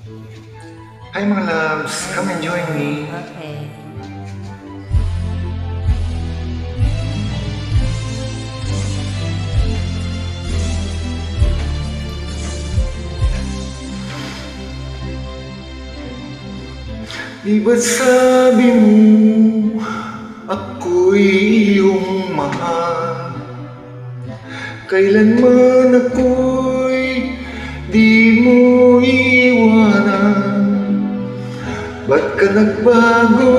Hi mga loves, come and join me. Okay. Di ba't sabi mo ako'y iyong mahal? Kailanman ako'y di mo iwanan. Ba't ka nagbago?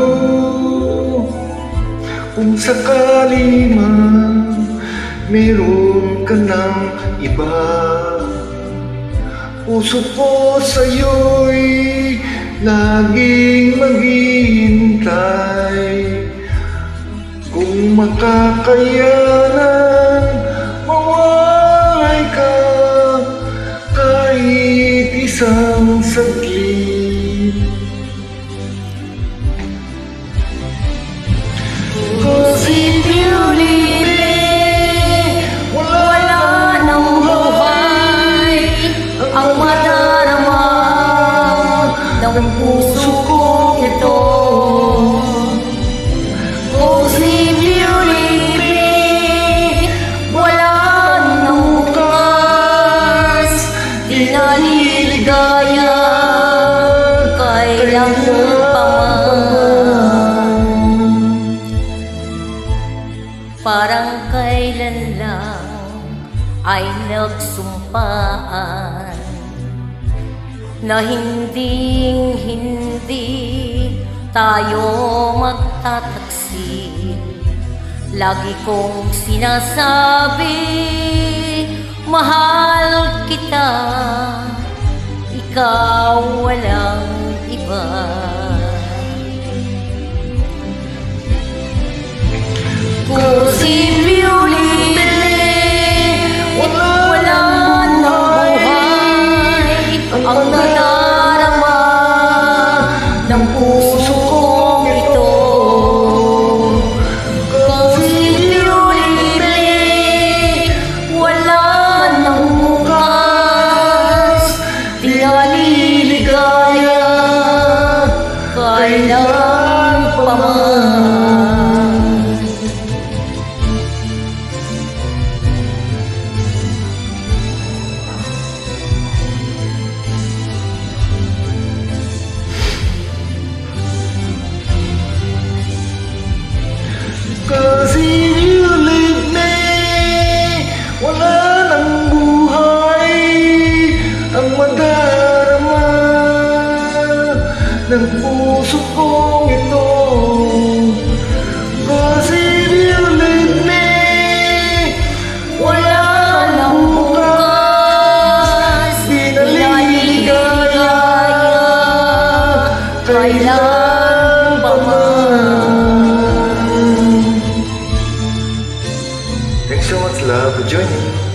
Kung sakali man meron ka ng iba, puso ko sa'yo'y laging maghihintay. Kung makakayanan, mawalay ka kahit isang saglit. 'Cause if you leave me, wala nang buhay ang madarama ng puso kong ito. 'Cause if you leave me, wala nang bukas, di naliligaya kailan pa man. Parang kailan lang ay nagsumpaan na hindi tayo magtataksil. Lagi kong sinasabi, mahal kita, ikaw walang iba. Cause if you leave me, wala nang buhay ang nadarama ng puso kong ito. Cause if you leave me, wala nang bukas, di naliligaya kailan pa man. Cause if you leave me, wala nang buhay ang madarama ng puso kong ito. Cause if you leave me, Wala nang bukas, di naliligaya kailan pa man. Thanks so much, love, for joining.